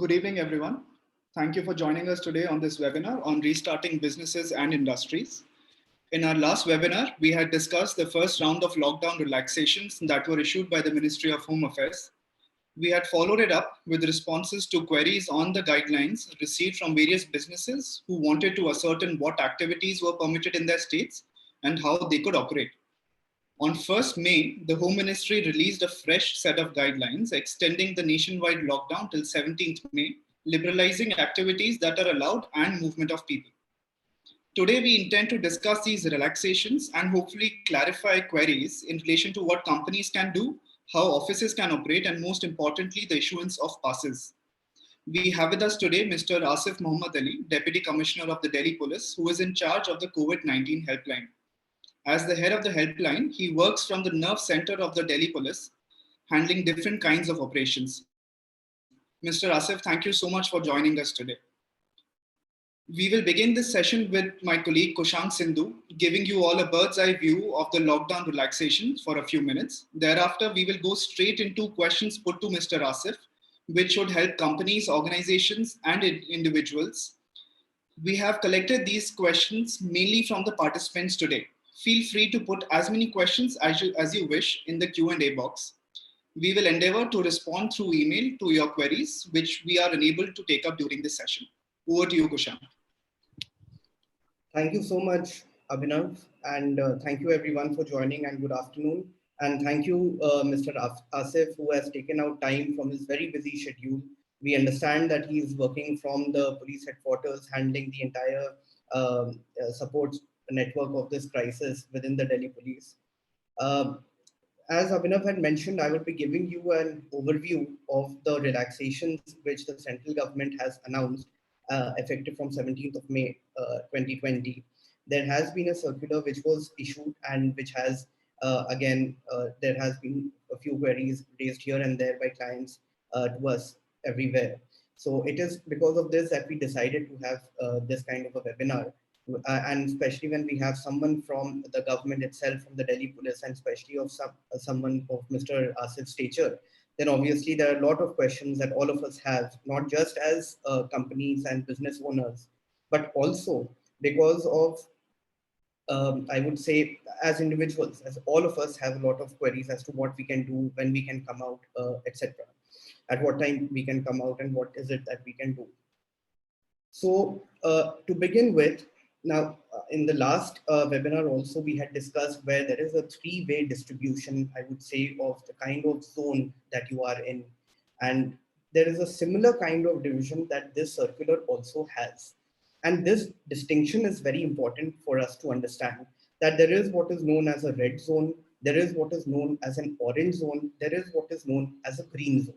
Good evening, everyone. Thank you for joining us today on this webinar on restarting businesses and industries. In our last webinar, we had discussed the first round of lockdown relaxations that were issued by the Ministry of Home Affairs. We had followed it up with responses to queries on the guidelines received from various businesses who wanted to ascertain what activities were permitted in their states and how they could operate. On 1st May, the Home Ministry released a fresh set of guidelines extending the nationwide lockdown till 17th May, liberalizing activities that are allowed and movement of people. Today, we intend to discuss these relaxations and hopefully clarify queries in relation to what companies can do, how offices can operate, and most importantly, the issuance of passes. We have with us today Mr. Asif Mohd, Deputy Commissioner of the Delhi Police, who is in charge of the COVID-19 Helpline. As the head of the helpline, he works from the nerve center of the Delhi Police, handling different kinds of operations. Mr. Asif, thank you so much for joining us today. We will begin this session with my colleague Kushank Sindhu, giving you all a bird's eye view of the lockdown relaxation for a few minutes. Thereafter, we will go straight into questions put to Mr. Asif, which should help companies, organizations, and individuals. We have collected these questions mainly from the participants today. Feel free to put as many questions as you wish in the Q&A box. We will endeavor to respond through email to your queries, which we are unable to take up during this session. Over to you, Kushank. Thank you so much, Abhinav, and thank you everyone for joining, and good afternoon. And thank you, Mr. Asif, who has taken out time from his very busy schedule. We understand that he is working from the police headquarters, handling the entire support network of this crisis within the Delhi Police. As Abhinav had mentioned, I will be giving you an overview of the relaxations which the central government has announced effective from 17th of May 2020. There has been a circular which was issued and which has, there has been a few queries raised here and there by clients to us everywhere. So it is because of this that we decided to have this kind of a webinar. And especially when we have someone from the government itself, from the Delhi Police, and especially of someone of Mr. Asif's stature, then obviously there are a lot of questions that all of us have, not just as companies and business owners, but also because of, I would say, as individuals, as all of us have a lot of queries as to what we can do, when we can come out, etc. At what time we can come out and what is it that we can do. So to begin with, now, in the last webinar also, we had discussed where there is a three-way distribution, I would say, of the kind of zone that you are in. And there is a similar kind of division that this circular also has. And this distinction is very important for us to understand that there is what is known as a red zone, there is what is known as an orange zone, there is what is known as a green zone.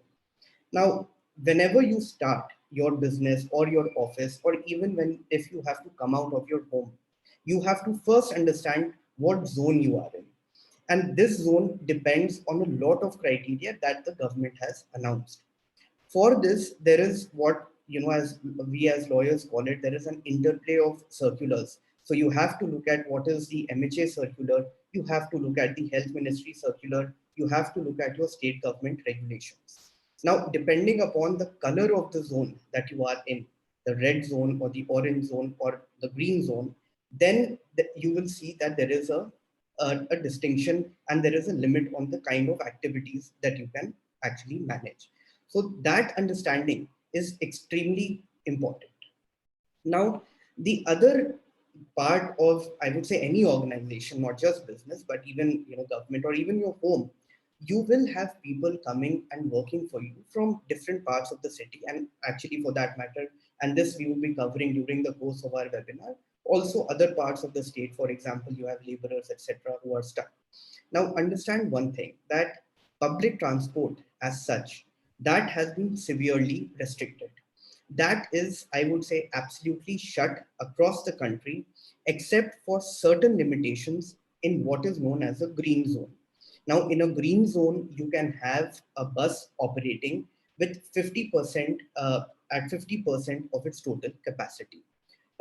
Now, whenever you start your business or your office, or even if you have to come out of your home, you have to first understand what zone you are in. And this zone depends on a lot of criteria that the government has announced. For this, there is what, as we as lawyers call it, there is an interplay of circulars. So you have to look at what is the MHA circular, you have to look at the Health Ministry circular, you have to look at your state government regulations. Now, depending upon the color of the zone that you are in, the red zone or the orange zone or the green zone, then you will see that there is a distinction and there is a limit on the kind of activities that you can actually manage. So that understanding is extremely important. Now, the other part of, I would say, any organization, not just business, but even government or even your home, you will have people coming and working for you from different parts of the city, and actually for that matter, and this we will be covering during the course of our webinar, also other parts of the state. For example, you have laborers, etc., who are stuck. Now, understand one thing, that public transport as such, that has been severely restricted. That is, I would say, absolutely shut across the country, except for certain limitations in what is known as a green zone. Now, in a green zone, you can have a bus operating with 50% at 50% of its total capacity.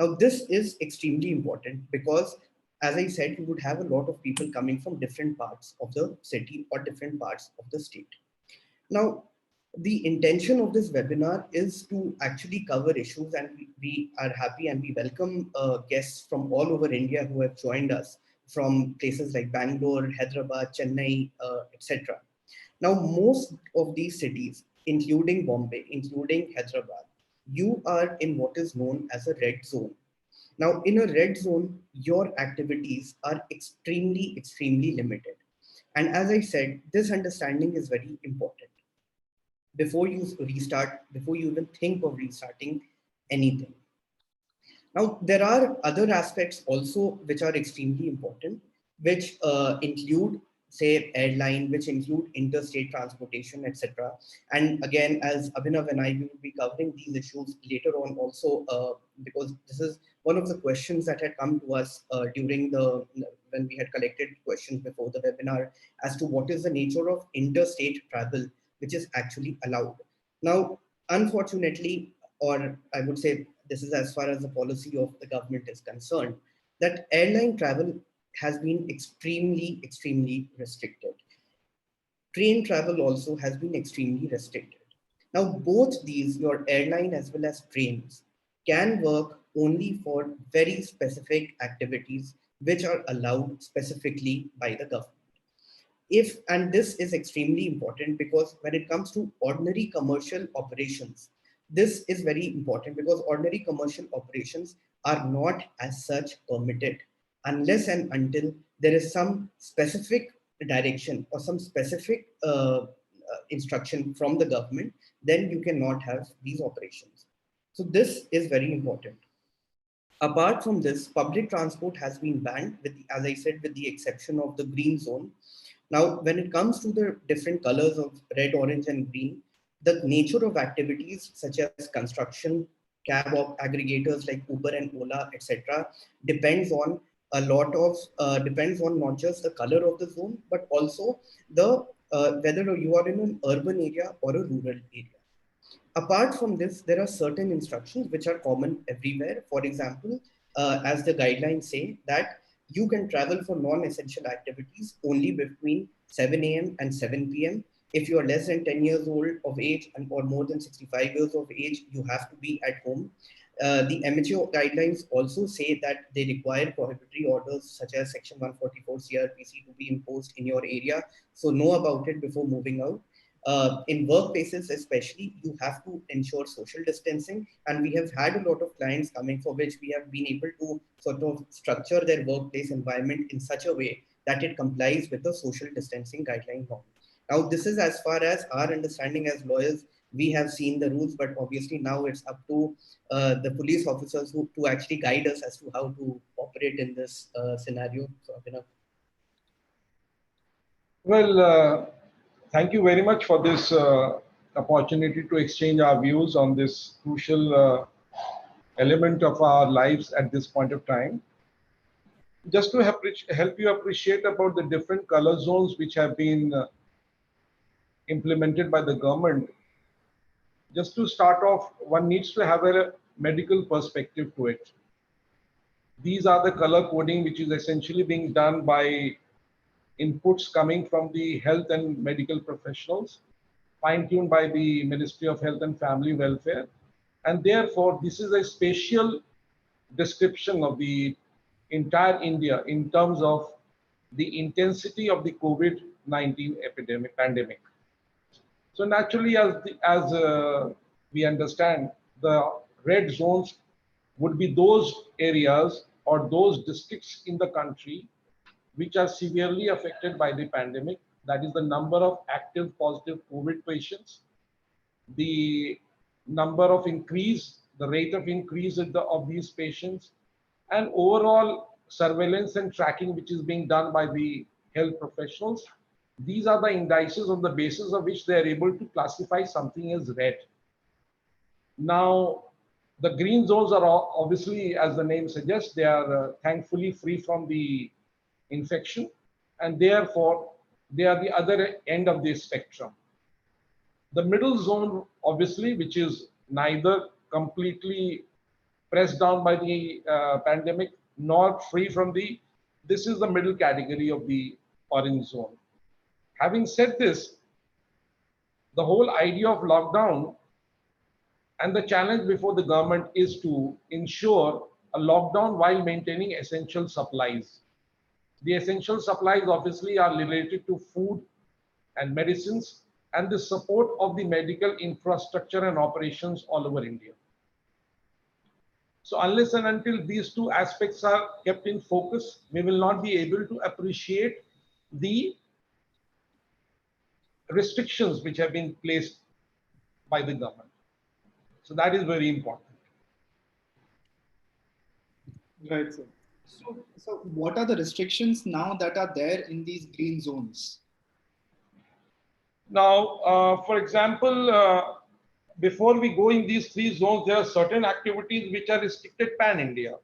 Now, this is extremely important because, as I said, you would have a lot of people coming from different parts of the city or different parts of the state. Now, The intention of this webinar is to actually cover issues, and we are happy and we welcome guests from all over India who have joined us from places like Bangalore, Hyderabad, Chennai, etc. Now, most of these cities, including Bombay, including Hyderabad, you are in what is known as a red zone. Now, in a red zone, your activities are extremely, extremely limited. And as I said, this understanding is very important before you restart, before you even think of restarting anything. Now, there are other aspects also which are extremely important, which include, say, airline, which include interstate transportation, etc. And again, as Abhinav and I will be covering these issues later on also, because this is one of the questions that had come to us during when we had collected questions before the webinar as to what is the nature of interstate travel, which is actually allowed. Now, unfortunately, or I would say this is as far as the policy of the government is concerned, that airline travel has been extremely, extremely restricted. Train travel also has been extremely restricted. Now, both these, your airline as well as trains, can work only for very specific activities which are allowed specifically by the government. And this is extremely important because when it comes to ordinary commercial operations, this is very important because ordinary commercial operations are not as such permitted unless and until there is some specific direction or some specific instruction from the government, then you cannot have these operations. So this is very important. Apart from this, public transport has been banned, with, as I said, with the exception of the green zone. Now, when it comes to the different colors of red, orange, and green, the nature of activities such as construction, cab aggregators like Uber and Ola, etc., depends on a lot of depends on not just the color of the zone, but also the whether you are in an urban area or a rural area. Apart from this, there are certain instructions which are common everywhere. For example, as the guidelines say that you can travel for non-essential activities only between 7 a.m. and 7 p.m. If you are less than 10 years old of age or more than 65 years of age, you have to be at home. The MHA guidelines also say that they require prohibitory orders such as Section 144 CRPC to be imposed in your area. So know about it before moving out. In workplaces especially, you have to ensure social distancing, and we have had a lot of clients coming for which we have been able to sort of structure their workplace environment in such a way that it complies with the social distancing guideline norm. Now, this is as far as our understanding as lawyers. We have seen the rules, but obviously now it's up to the police officers to actually guide us as to how to operate in this scenario. So, Abhinav. Well, thank you very much for this opportunity to exchange our views on this crucial element of our lives at this point of time. Just to help you appreciate about the different color zones which have been implemented by the government, just to start off, one needs to have a medical perspective to it. These are the color coding which is essentially being done by inputs coming from the health and medical professionals, fine-tuned by the Ministry of Health and Family Welfare. And therefore, this is a spatial description of the entire India in terms of the intensity of the COVID-19 pandemic. So naturally, as we understand, the red zones would be those areas or those districts in the country which are severely affected by the pandemic. That is the number of active positive COVID patients, the number of increase, the rate of increase of these patients, and overall surveillance and tracking which is being done by the health professionals. These are the indices on the basis of which they are able to classify something as red. Now, the green zones are obviously, as the name suggests, they are thankfully free from the infection, and therefore they are the other end of the spectrum. The middle zone, obviously, which is neither completely pressed down by the pandemic nor free from this is the middle category of the orange zone. Having said this, The whole idea of lockdown and the challenge before the government is to ensure a lockdown while maintaining essential supplies. The essential supplies obviously are related to food and medicines and the support of the medical infrastructure and operations all over India. So unless and until these two aspects are kept in focus, we will not be able to appreciate the restrictions which have been placed by the government. So that is very important. Right, sir. So what are the restrictions now that are there in these green zones? Now, for example, before we go in these three zones, there are certain activities which are restricted pan-India.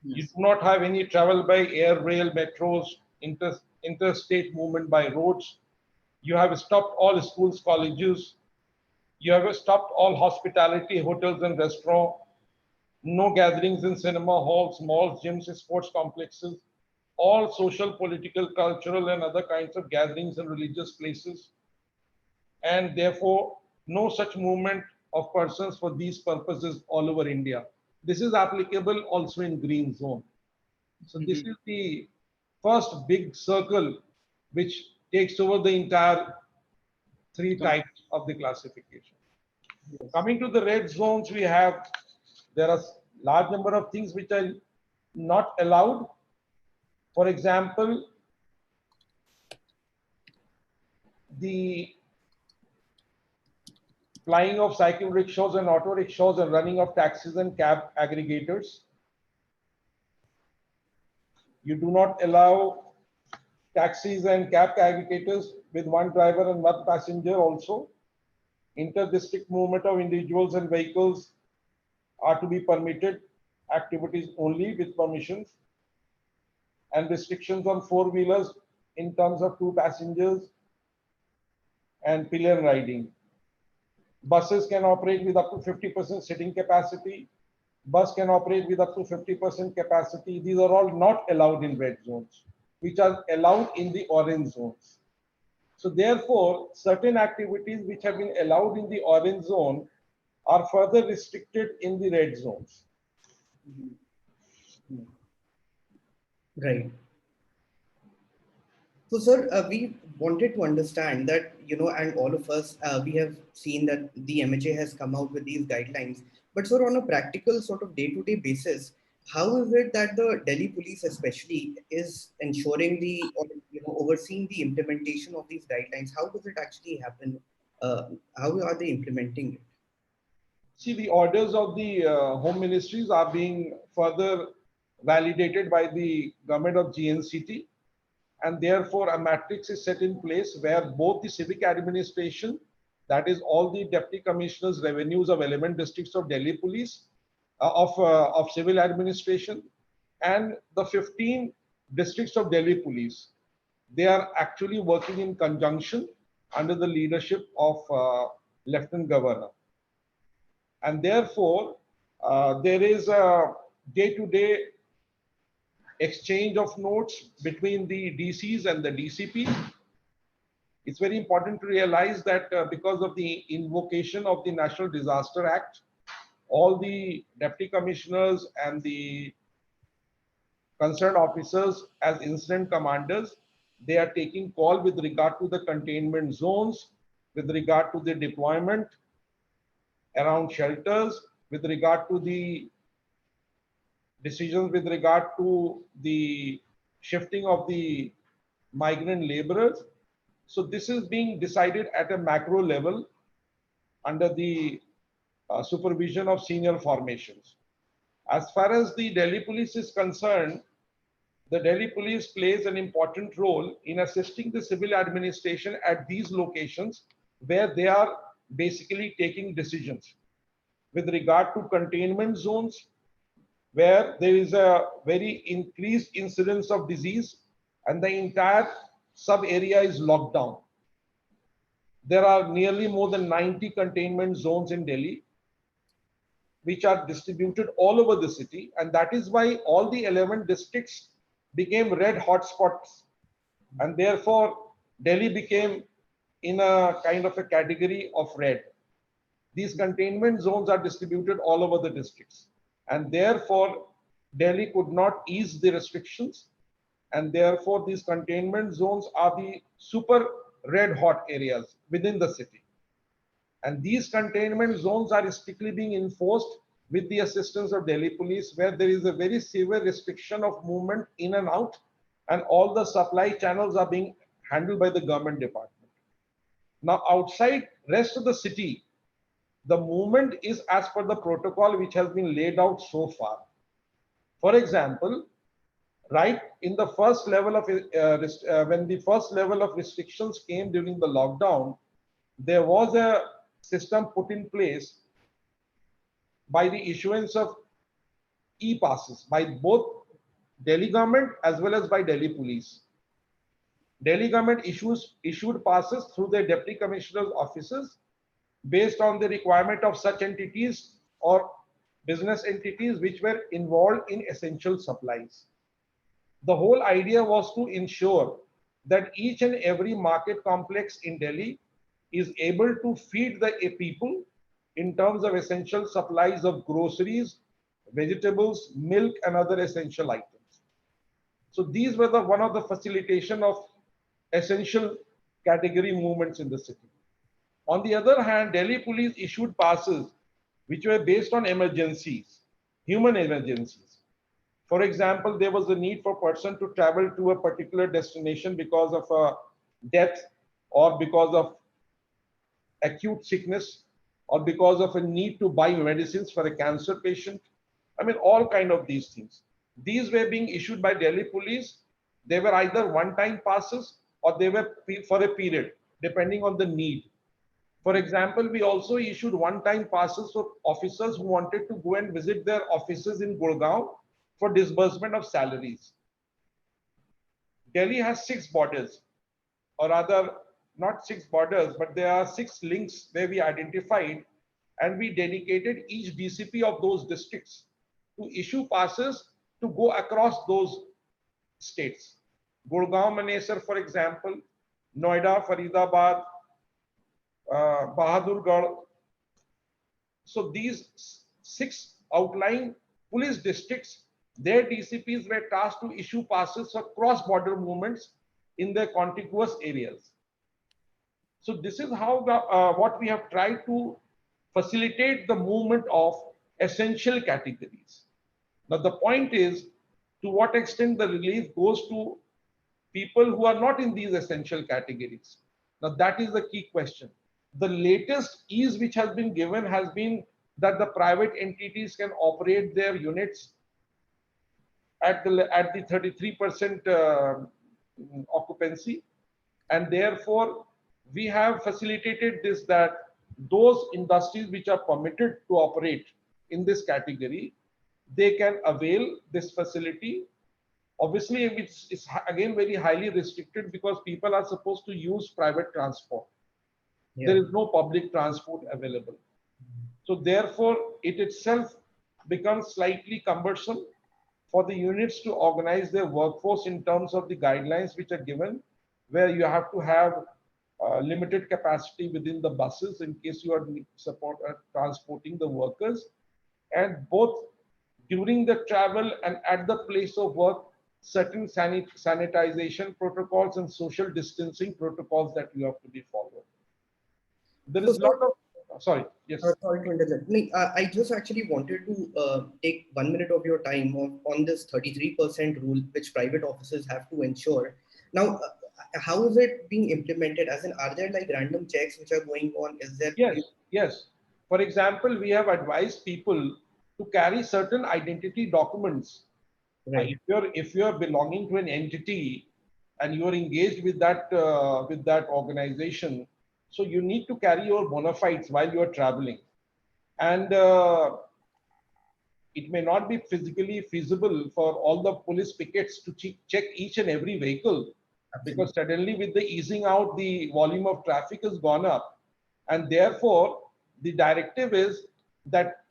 Yes. You do not have any travel by air, rail, metros, interstate movement by roads. You have stopped all schools, colleges. You have stopped all hospitality, hotels and restaurants. No gatherings in cinema halls, malls, gyms, sports complexes. All social, political, cultural and other kinds of gatherings in religious places. And therefore, no such movement of persons for these purposes all over India. This is applicable also in green zone. So this is the first big circle which takes over the entire three types of the classification. Yes. Coming to the red zones, there are large number of things which are not allowed. For example, the flying of cycle rickshaws and auto rickshaws and running of taxis and cab aggregators. You do not allow taxis and cab aggregators with one driver and one passenger also. Inter-district movement of individuals and vehicles are to be permitted, activities only with permissions, and restrictions on four-wheelers in terms of 2 passengers and pillion riding. Buses can operate with up to 50% sitting capacity. Bus can operate with up to 50% capacity. These are all not allowed in red zones, which are allowed in the orange zones. So therefore, certain activities which have been allowed in the orange zone are further restricted in the red zones. Right. So, sir, we wanted to understand that, and all of us, we have seen that the MHA has come out with these guidelines. But, sir, on a practical sort of day-to-day basis, how is it that the Delhi police especially is ensuring overseeing the implementation of these guidelines? How does it actually happen? How are they implementing it? See, the orders of the home ministries are being further validated by the government of GNCT. And therefore, a matrix is set in place where both the civic administration, that is all the deputy commissioners' revenues of 11 districts of Delhi police, of civil administration, and the 15 districts of Delhi police, they are actually working in conjunction under the leadership of Lieutenant Governor. And therefore, there is a day-to-day exchange of notes between the DCs and the DCP. It's very important to realize that because of the invocation of the National Disaster Act, all the deputy commissioners and the concerned officers as incident commanders, they are taking call with regard to the containment zones, with regard to the deployment around shelters, with regard to the decisions with regard to the shifting of the migrant laborers. So this is being decided at a macro level under the supervision of senior formations. As far as the Delhi police is concerned, the Delhi police plays an important role in assisting the civil administration at these locations where they are basically taking decisions with regard to containment zones, where there is a very increased incidence of disease and the entire sub area is locked down. There are nearly more than 90 containment zones in Delhi, which are distributed all over the city. And that is why all the 11 districts became red hotspots. And therefore, Delhi became in a kind of a category of red. These containment zones are distributed all over the districts, and therefore Delhi could not ease the restrictions, and therefore these containment zones are the super red hot areas within the city. And these containment zones are strictly being enforced with the assistance of Delhi police, where there is a very severe restriction of movement in and out, and all the supply channels are being handled by the government department. Now, outside rest of the city, the movement is as per the protocol which has been laid out so far. For example, right in the first level of when the first level of restrictions came during the lockdown, there was a system put in place by the issuance of e-passes by both Delhi government as well as by Delhi police. Delhi government issued passes through their deputy commissioner's offices based on the requirement of such entities or business entities which were involved in essential supplies. The whole idea was to ensure that each and every market complex in Delhi is able to feed the people in terms of essential supplies of groceries, vegetables, milk, and other essential items. So these were one of the facilitation of essential category movements in the city. On the other hand, Delhi police issued passes which were based on emergencies, human emergencies. For example, there was a need for a person to travel to a particular destination because of a death or because of acute sickness or because of a need to buy medicines for a cancer patient. I mean, all kind of these things. These were being issued by Delhi police. They were either one-time passes or they were for a period, depending on the need. For example, we also issued one-time passes for officers who wanted to go and visit their offices in Gurgaon for disbursement of salaries. Delhi has 6 borders, or rather not 6 borders, but there are 6 links where we identified, and we dedicated each DCP of those districts to issue passes to go across those states. Gurgaon, Manesar, for example, Noida, Faridabad, Bahadurgarh. So these 6 outlying police districts, their DCPs were tasked to issue passes for cross-border movements in their contiguous areas. So this is how what we have tried to facilitate the movement of essential categories. Now the point is, to what extent the relief goes to people who are not in these essential categories. Now that is the key question. The latest ease which has been given has been that the private entities can operate their units at the 33% occupancy, and therefore we have facilitated this, that those industries which are permitted to operate in this category, they can avail this facility. Obviously, it's again very highly restricted because people are supposed to use private transport. Yeah. There is no public transport available. So therefore, it itself becomes slightly cumbersome for the units to organize their workforce in terms of the guidelines which are given, where you have to have limited capacity within the buses in case you are transporting the workers, and both during the travel and at the place of work, certain sanitization protocols and social distancing protocols that you have to be followed. There is a lot of, sorry, yes. Sorry to interrupt. I just actually wanted to take 1 minute of your time on this 33% rule, which private offices have to ensure. Now, how is it being implemented? As in, are there like random checks which are going on? Is there? Yes, yes. For example, we have advised people to carry certain identity documents. Right. If you're belonging to an entity and you're engaged with that organization, so you need to carry your bona fides while you're traveling. And it may not be physically feasible for all the police pickets to check each and every vehicle. Absolutely. Because suddenly with the easing out, the volume of traffic has gone up. And therefore, the directive is that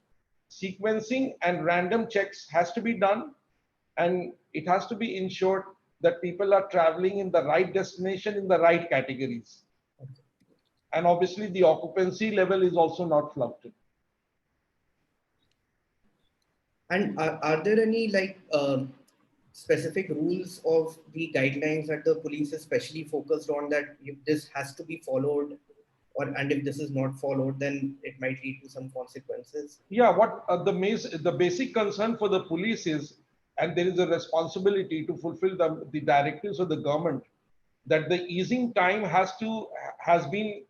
sequencing and random checks has to be done. And it has to be ensured that people are traveling in the right destination in the right categories. And obviously the occupancy level is also not flouted. And are there any like specific rules of the guidelines that the police is specially focused on, that if this has to be followed, and if this is not followed, then it might lead to some consequences? Yeah, what the basic concern for the police is, and there is a responsibility to fulfill the directives of the government, that the easing time has been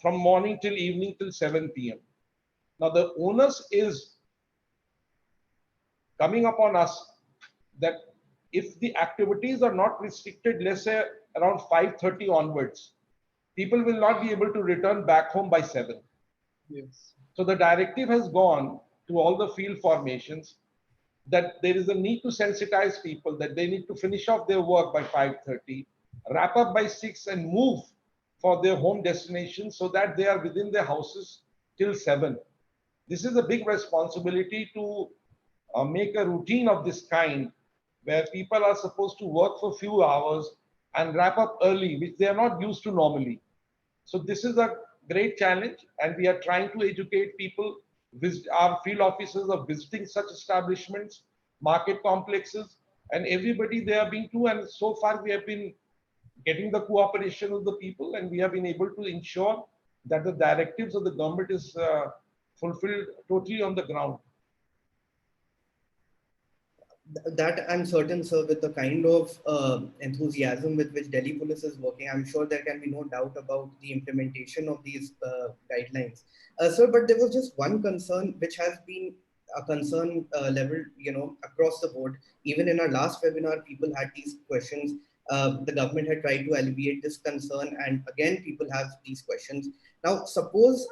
from morning till evening till 7 p.m. Now the onus is coming upon us that if the activities are not restricted, let's say around 5:30 onwards, people will not be able to return back home by 7. Yes. So the directive has gone to all the field formations that there is a need to sensitize people, that they need to finish off their work by 5:30, wrap up by 6 and move for their home destination so that they are within their houses till 7. This is a big responsibility to make a routine of this kind, where people are supposed to work for a few hours and wrap up early, which they are not used to normally. So this is a great challenge, and we are trying to educate people. Our field officers are visiting such establishments, market complexes, and everybody they have been to. And so far, we have been getting the cooperation of the people, and we have been able to ensure that the directives of the government is fulfilled totally on the ground. That I'm certain, sir, with the kind of enthusiasm with which Delhi Police is working, I'm sure there can be no doubt about the implementation of these guidelines. Sir, but there was just one concern which has been a concern level, across the board. Even in our last webinar, people had these questions. The government had tried to alleviate this concern, and again, people have these questions. Now, suppose,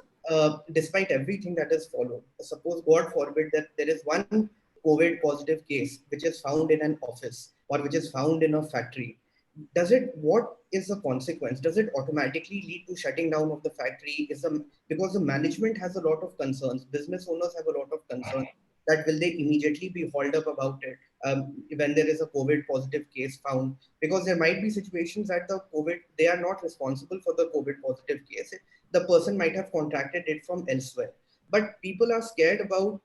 despite everything that is followed, suppose, God forbid, that there is one COVID positive case which is found in an office or which is found in a factory. What is the consequence? Does it automatically lead to shutting down of the factory? Because the management has a lot of concerns, business owners have a lot of concerns, that will they immediately be hauled up about it when there is a COVID positive case found? Because there might be situations that they are not responsible for the COVID positive case. The person might have contracted it from elsewhere. But people are scared about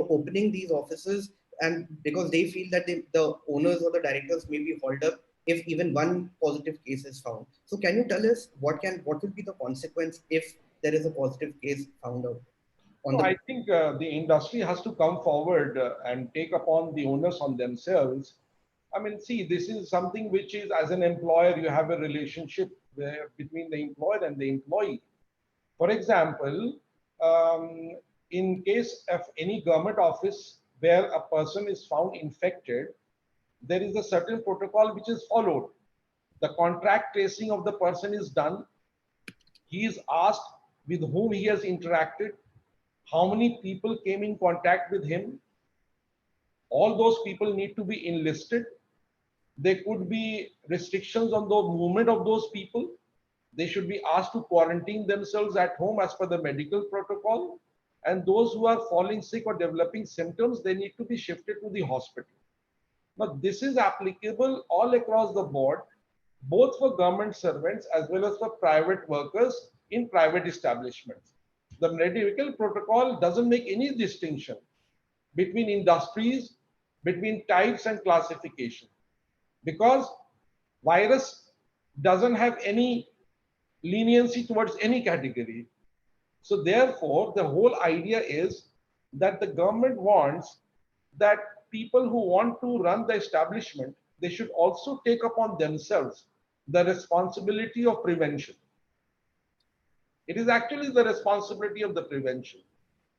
opening these offices, and because they feel that the owners or the directors may be hauled up if even one positive case is found. So can you tell us what will be the consequence if there is a positive case found out? I think the industry has to come forward and take upon the onus on themselves. I mean, see, this is something which is, as an employer, you have a relationship between the employer and the employee. For example, in case of any government office where a person is found infected, there is a certain protocol which is followed. The contact tracing of the person is done. He is asked with whom he has interacted, how many people came in contact with him. All those people need to be enlisted. There could be restrictions on the movement of those people. They should be asked to quarantine themselves at home as per the medical protocol. And those who are falling sick or developing symptoms, they need to be shifted to the hospital. Now, this is applicable all across the board, both for government servants as well as for private workers in private establishments. The medical protocol doesn't make any distinction between industries, between types and classification, because virus doesn't have any leniency towards any category. So therefore, the whole idea is that the government wants that people who want to run the establishment, they should also take upon themselves the responsibility of prevention. It is actually the responsibility of the prevention.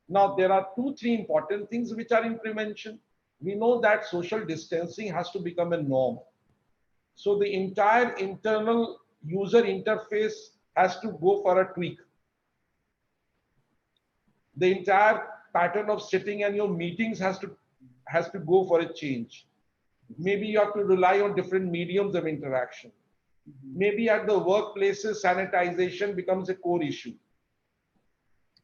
Now, there are 2-3 important things which are in prevention. We know that social distancing has to become a norm. So the entire internal user interface has to go for a tweak. The entire pattern of sitting and your meetings has to go for a change. Maybe you have to rely on different mediums of interaction. Maybe at the workplaces, sanitization becomes a core issue.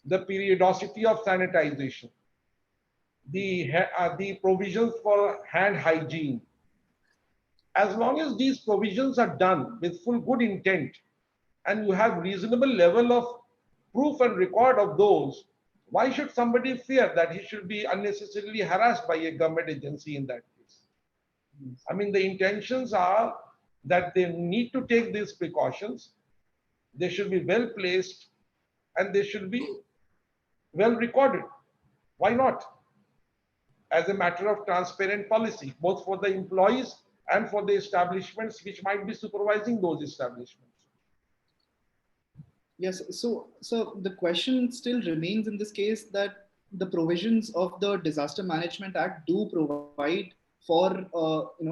The periodicity of sanitization, the provisions for hand hygiene. As long as these provisions are done with full good intent, and you have reasonable level of proof and record of those, why should somebody fear that he should be unnecessarily harassed by a government agency in that case? I mean, the intentions are that they need to take these precautions. They should be well placed and they should be well recorded. Why not? As a matter of transparent policy, both for the employees and for the establishments which might be supervising those establishments. Yes, so the question still remains in this case that the provisions of the Disaster Management Act do provide for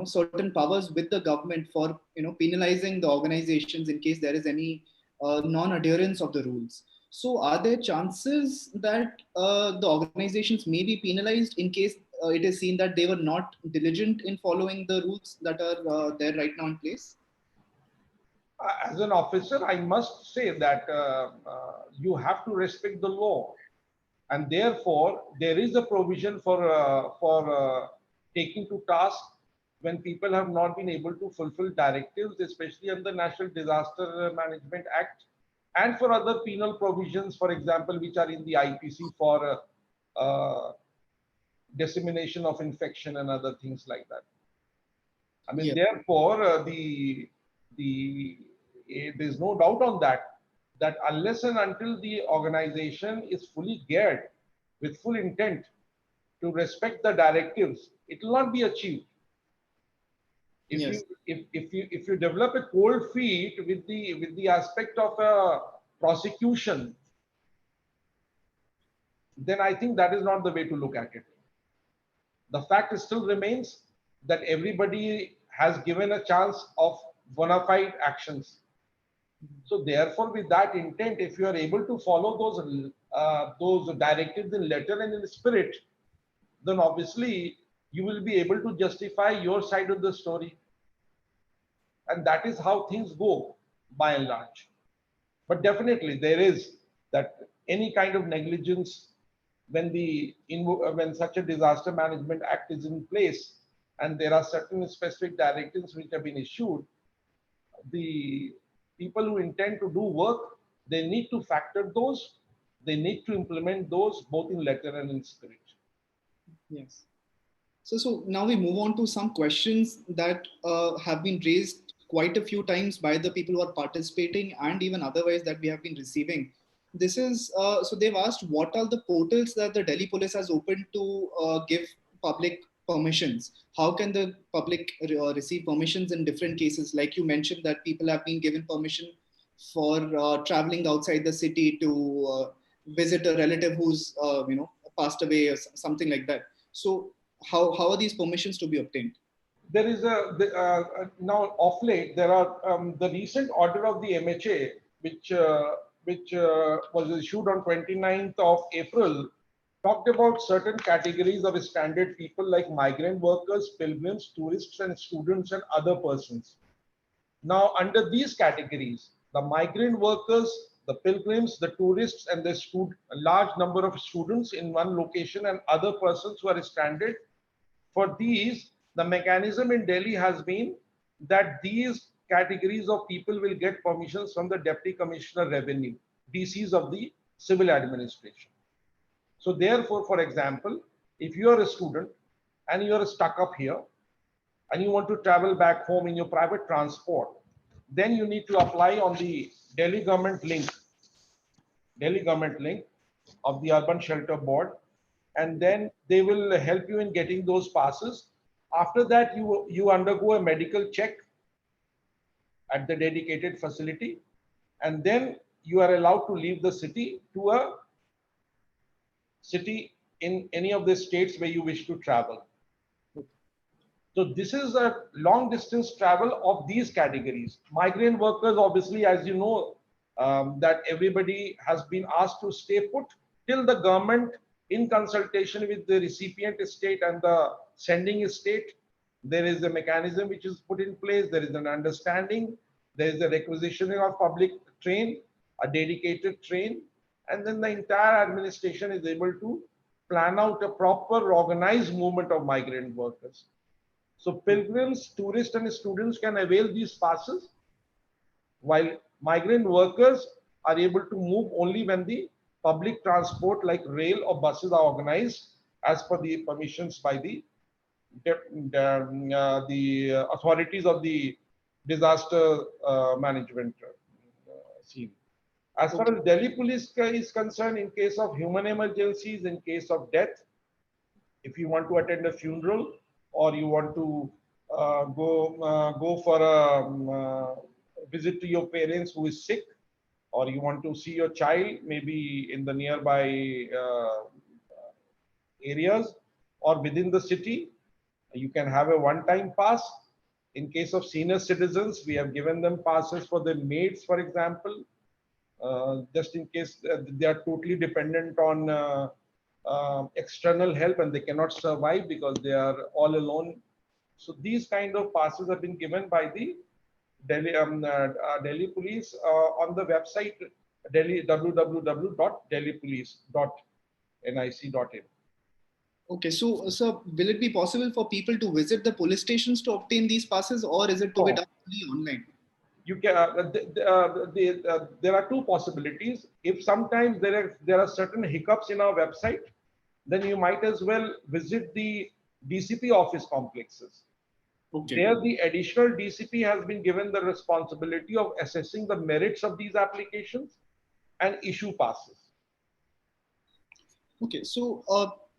certain powers with the government for penalizing the organizations in case there is any non-adherence of the rules. So are there chances that the organizations may be penalized in case it is seen that they were not diligent in following the rules that are there right now in place? As an officer, I must say that you have to respect the law, and therefore there is a provision for taking to task when people have not been able to fulfill directives, especially under the National Disaster Management Act, and for other penal provisions, for example, which are in the IPC for dissemination of infection and other things like that. I mean, therefore, there's no doubt on that unless and until the organization is fully geared with full intent to respect the directives, it will not be achieved. If you develop a cold feet with the aspect of a prosecution, then I think that is not the way to look at it. The fact still remains that everybody has given a chance of bona fide actions. So therefore, with that intent, if you are able to follow those directives in letter and in spirit, then obviously you will be able to justify your side of the story. And that is how things go by and large. But definitely there is that any kind of negligence when such a Disaster Management Act is in place and there are certain specific directives which have been issued, the people who intend to do work, they need to factor those, they need to implement those both in letter and in spirit. Yes. So now we move on to some questions that have been raised quite a few times by the people who are participating and even otherwise that we have been receiving. This is, so they've asked what are the portals that the Delhi police has opened to give public permissions? How can the public receive permissions in different cases? Like you mentioned that people have been given permission for traveling outside the city to visit a relative who's passed away or something like that. So how are these permissions to be obtained? There is now of late there are the recent order of the MHA which was issued on 29th of April talked about certain categories of stranded people like migrant workers, pilgrims, tourists and students and other persons. Now under these categories, the migrant workers, the pilgrims, the tourists and the a large number of students in one location and other persons who are stranded, for these the mechanism in Delhi has been that these categories of people will get permissions from the Deputy Commissioner Revenue, DCs of the civil administration. So therefore, for example, if you are a student and you are stuck up here and you want to travel back home in your private transport, then you need to apply on the Delhi government link of the Urban Shelter Board, and then they will help you in getting those passes. After that, you undergo a medical check at the dedicated facility, and then you are allowed to leave the city to a city in any of the states where you wish to travel. So this is a long distance travel of these categories. Migrant workers, obviously, as you know, that everybody has been asked to stay put till the government, in consultation with the recipient state and the sending state, there is a mechanism which is put in place. There is an understanding. There is a requisitioning of public train, a dedicated train, and then the entire administration is able to plan out a proper organized movement of migrant workers. So pilgrims, tourists and students can avail these passes, while Migrant workers are able to move only when the public transport like rail or buses are organized as per the permissions by the authorities of the disaster management scene. As far as Delhi police is concerned, in case of human emergencies, in case of death, if you want to attend a funeral or you want to go for a visit to your parents who is sick, or you want to see your child maybe in the nearby areas or within the city, you can have a one-time pass. In case of senior citizens, we have given them passes for their maids, for example, just in case they are totally dependent on external help and they cannot survive because they are all alone. So these kind of passes have been given by the Delhi Police on the website www.delhipolice.nic.in. Okay, so sir, will it be possible for people to visit the police stations to obtain these passes, or is it to be done only online? You can. There are two possibilities. If sometimes there are certain hiccups in our website, then you might as well visit the DCP office complexes. Okay. There, the additional DCP has been given the responsibility of assessing the merits of these applications and issue passes. Okay, so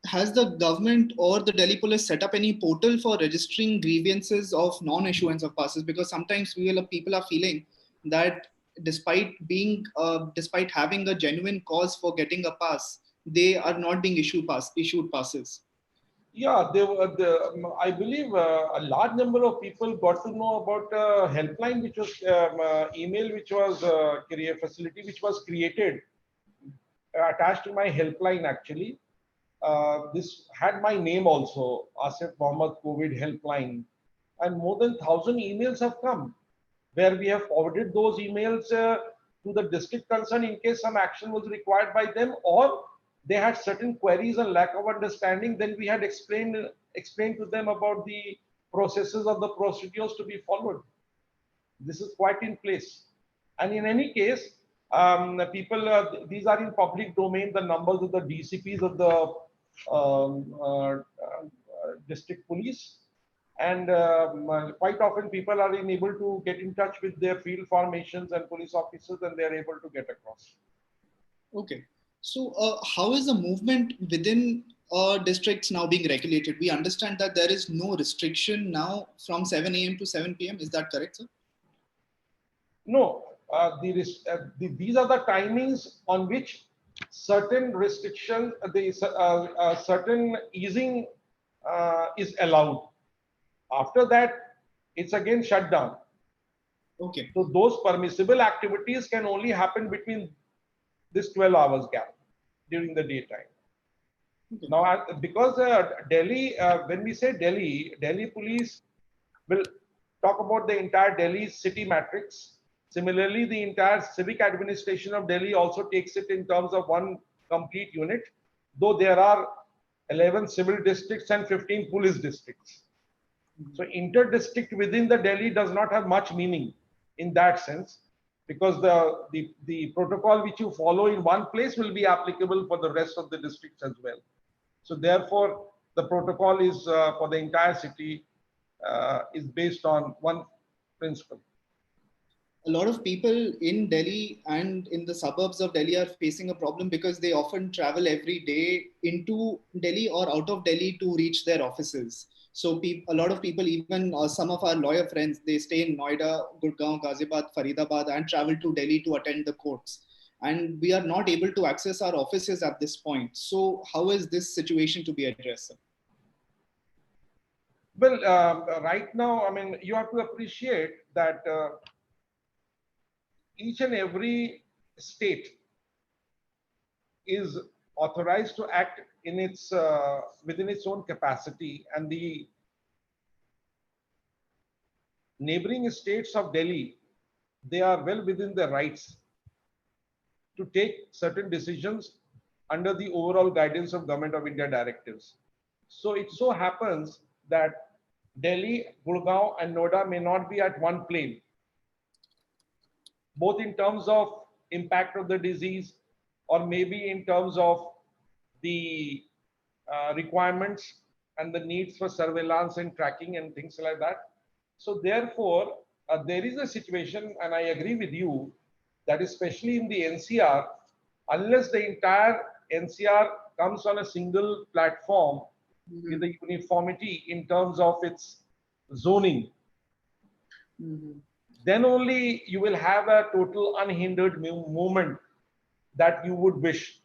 has the government or the Delhi police set up any portal for registering grievances of non-issuance of passes? Because sometimes people are feeling that despite having a genuine cause for getting a pass, they are not being issued passes. Yeah, I believe a large number of people got to know about helpline, which was email, which was facility, which was created attached to my helpline actually. This had my name also, Asif Mohd COVID Helpline, and more than 1,000 emails have come where we have forwarded those emails to the district concerned in case some action was required by them, or they had certain queries and lack of understanding. Then we had explained to them about the processes of the procedures to be followed. This is quite in place. And in any case, these are in public domain, the numbers of the DCPs of the district police. And quite often people are able to get in touch with their field formations and police officers, and they are able to get across. Okay. So how is the movement within districts now being regulated? We understand that there is no restriction now from 7 a.m. to 7 p.m. Is that correct, sir? No, these are the timings on which certain restrictions, certain easing is allowed. After that, it's again shut down. Okay. So those permissible activities can only happen between this 12 hours gap during the daytime. Okay. Now, because Delhi, when we say Delhi police will talk about the entire Delhi city matrix. Similarly, the entire civic administration of Delhi also takes it in terms of one complete unit, though there are 11 civil districts and 15 police districts. So inter-district within the Delhi does not have much meaning in that sense, because the protocol which you follow in one place will be applicable for the rest of the districts as well. So therefore, the protocol is for the entire city is based on one principle. A lot of people in Delhi and in the suburbs of Delhi are facing a problem because they often travel every day into Delhi or out of Delhi to reach their offices. So a lot of people, even some of our lawyer friends, they stay in Noida, Gurgaon, Ghaziabad, Faridabad and travel to Delhi to attend the courts. And we are not able to access our offices at this point. So how is this situation to be addressed? Well, right now, I mean, you have to appreciate that each and every state is authorized to act in its within its own capacity, and the neighboring states of Delhi, they are well within their rights to take certain decisions under the overall guidance of Government of India directives. So it so happens that Delhi, Gurgaon and Noida may not be at one plane. both in terms of impact of the disease or maybe in terms of the requirements and the needs for surveillance and tracking and things like that. So therefore, there is a situation, and I agree with you, that especially in the NCR, unless the entire NCR comes on a single platform with the uniformity in terms of its zoning, then only you will have a total unhindered movement that you would wish.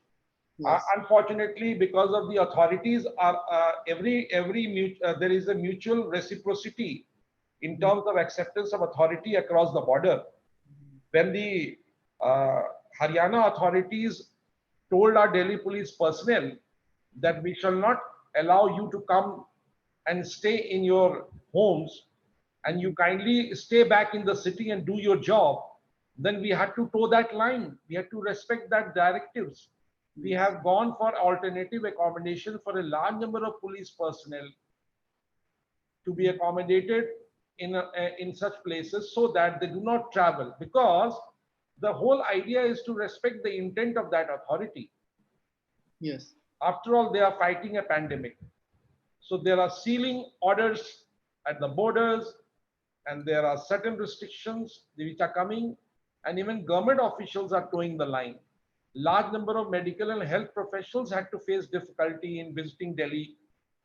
Yes. Unfortunately, because of the authorities, are there is a mutual reciprocity in terms of acceptance of authority across the border. When the Haryana authorities told our Delhi police personnel that we shall not allow you to come and stay in your homes and you kindly stay back in the city and do your job, then we had to toe that line. We had to respect that directives. We have gone for alternative accommodation for a large number of police personnel to be accommodated in such places so that they do not travel, because the whole idea is to respect the intent of that authority. Yes. After all, they are fighting a pandemic. So there are sealing orders at the borders, and there are certain restrictions which are coming, and even government officials are towing the line. Large number of medical and health professionals had to face difficulty in visiting Delhi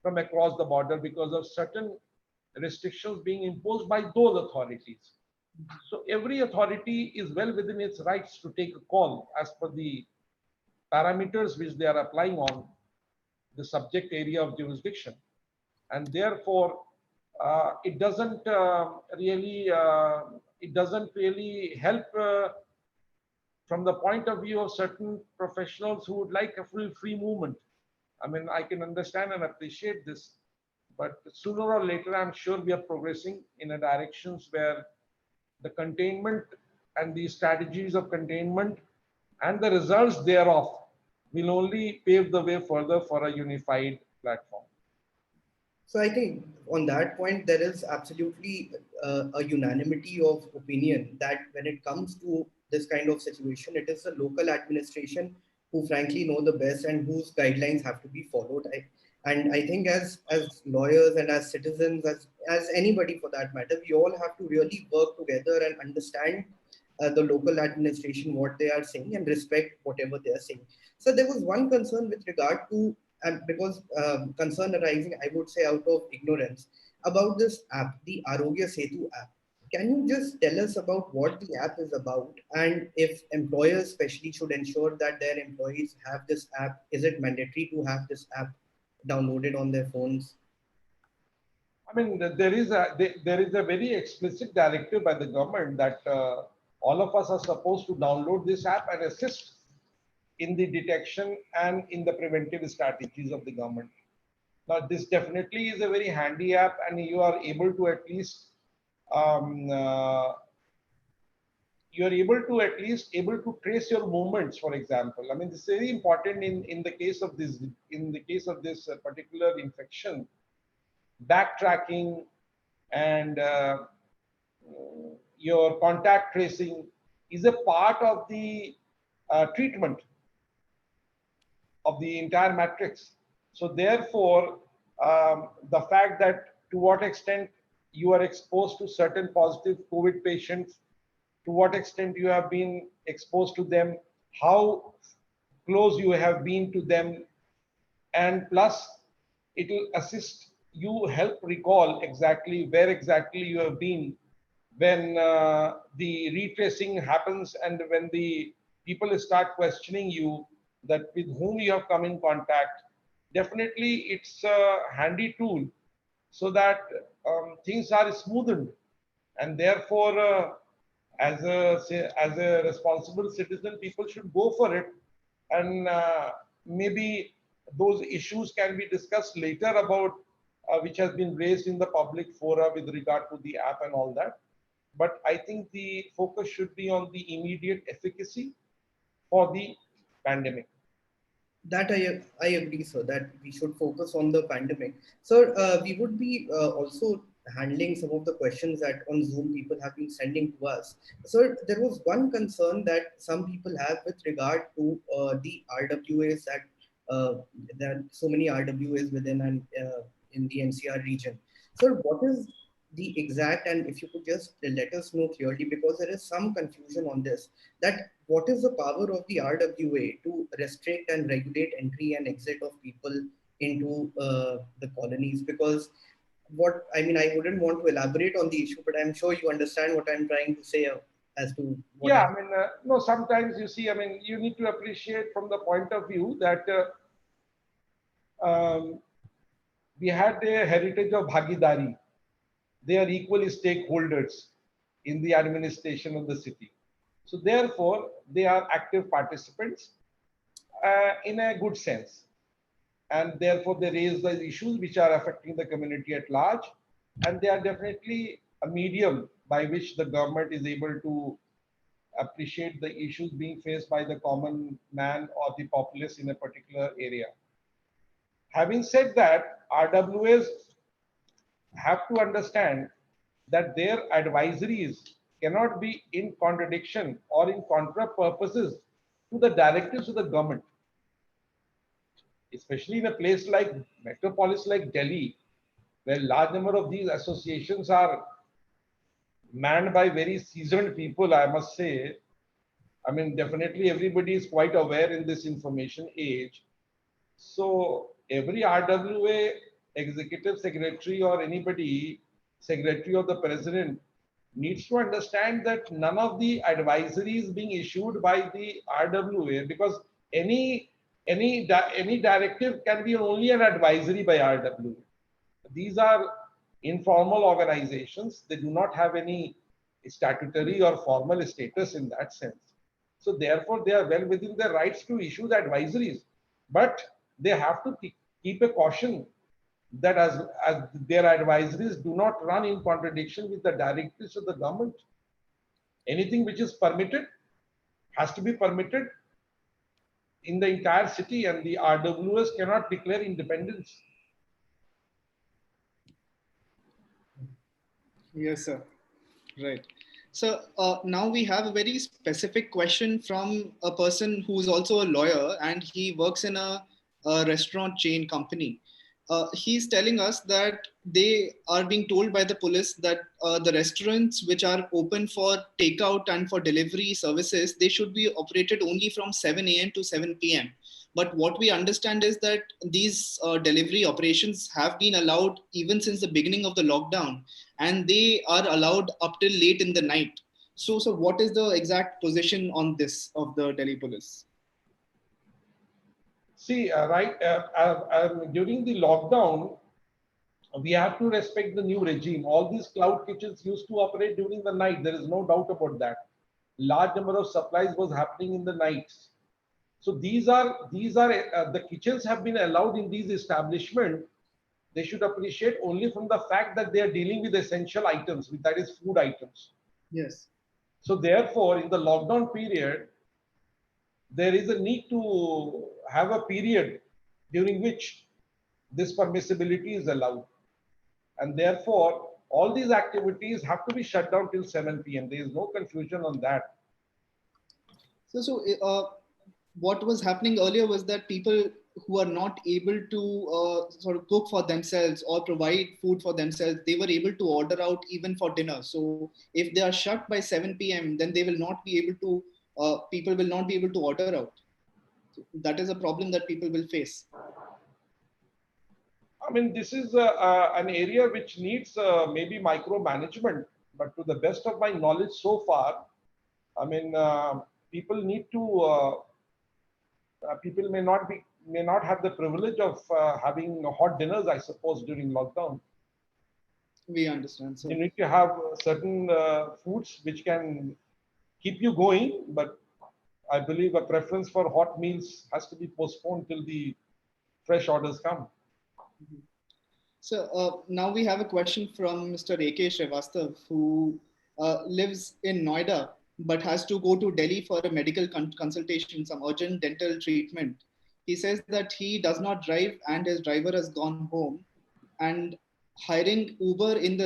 from across the border because of certain restrictions being imposed by those authorities. So every authority is well within its rights to take a call as per the parameters which they are applying on the subject area of jurisdiction. And therefore, it doesn't really help from the point of view of certain professionals who would like a full free movement. I mean, I can understand and appreciate this, but sooner or later, I'm sure we are progressing in a directions where the containment and the strategies of containment and the results thereof will only pave the way further for a unified platform. So I think on that point, there is absolutely a unanimity of opinion that when it comes to this kind of situation, it is the local administration who frankly know the best and whose guidelines have to be followed. And I think as lawyers and as citizens, as anybody for that matter, we all have to really work together and understand the local administration, what they are saying, and respect whatever they are saying. So there was one concern with regard to, because concern arising, I would say, out of ignorance about this app, the Arogya Setu app. Can you just tell us about what the app is about, and if employers especially should ensure that their employees have this app? Is it mandatory to have this app downloaded on their phones? I mean, there is a very explicit directive by the government that all of us are supposed to download this app and assist in the detection and in the preventive strategies of the government. Now, this definitely is a very handy app, and you are able to at least able to trace your movements, for example. I mean, this is very important in the case of this particular infection. Backtracking and your contact tracing is a part of the treatment of the entire matrix. So therefore, the fact that to what extent you are exposed to certain positive COVID patients, to what extent you have been exposed to them, how close you have been to them, and plus it will assist you, help recall exactly where exactly you have been when the retracing happens, and when the people start questioning you that with whom you have come in contact. Definitely it's a handy tool so that things are smoothened, and therefore as a responsible citizen, people should go for it, and maybe those issues can be discussed later about which has been raised in the public fora with regard to the app and all that. But I think the focus should be on the immediate efficacy for the pandemic. That I agree, sir, that we should focus on the pandemic. Sir, we would be also handling some of the questions that on Zoom people have been sending to us. So there was one concern that some people have with regard to the RWAs that so many RWAs within and in the NCR region. So what is the exact, and if you could just let us know clearly, because there is some confusion on this, that what is the power of the RWA to restrict and regulate entry and exit of people into the colonies? Because what I mean, I wouldn't want to elaborate on the issue, but I'm sure you understand what I'm trying to say as to what. Yeah, I mean, no, sometimes you see, I mean, you need to appreciate from the point of view that um, we had a heritage of Bhagidari. They are equal stakeholders in the administration of the city. So therefore, they are active participants in a good sense. And therefore, they raise the issues which are affecting the community at large. And they are definitely a medium by which the government is able to appreciate the issues being faced by the common man or the populace in a particular area. Having said that, RWAs have to understand that their advisories cannot be in contradiction or in contra purposes to the directives of the government. Especially in a place like metropolis like Delhi, where large number of these associations are manned by very seasoned people, I must say. I mean, definitely everybody is quite aware in this information age. So every RWA executive secretary or anybody, secretary of the president, needs to understand that none of the advisories being issued by the RWA, because any directive can be only an advisory by RWA. These are informal organizations. They do not have any statutory or formal status in that sense. So therefore, they are well within their rights to issue the advisories. But they have to keep a caution that as their advisories do not run in contradiction with the directives of the government. Anything which is permitted has to be permitted in the entire city, and the RWAs cannot declare independence. Yes, sir. Right. So now we have a very specific question from a person who is also a lawyer, and he works in a restaurant chain company. He's telling us that they are being told by the police that the restaurants which are open for takeout and for delivery services, they should be operated only from 7 a.m. to 7 p.m. But what we understand is that these delivery operations have been allowed even since the beginning of the lockdown, and they are allowed up till late in the night. So what is the exact position on this of the Delhi police? See, during the lockdown, we have to respect the new regime. All these cloud kitchens used to operate during the night. There is no doubt about that. Large number of supplies was happening in the nights. So these are the kitchens have been allowed in these establishments. They should appreciate only from the fact that they are dealing with essential items, that is food items. Yes. So therefore, in the lockdown period, there is a need to have a period during which this permissibility is allowed. And therefore, all these activities have to be shut down till 7 p.m. There is no confusion on that. So what was happening earlier was that people who are not able to sort of cook for themselves or provide food for themselves, they were able to order out even for dinner. So if they are shut by 7 p.m., then they will not be able to, people will not be able to order out. So that is a problem that people will face. I mean, this is an area which needs maybe micromanagement, but to the best of my knowledge so far, I mean, people need to, people may not have the privilege of having hot dinners, I suppose, during lockdown. We understand. So you need to have certain foods which can keep you going, but I believe a preference for hot meals has to be postponed till the fresh orders come. So now we have a question from Mr. A.K. Srivastav, who lives in Noida, but has to go to Delhi for a medical consultation, some urgent dental treatment. He says that he does not drive and his driver has gone home. And hiring Uber in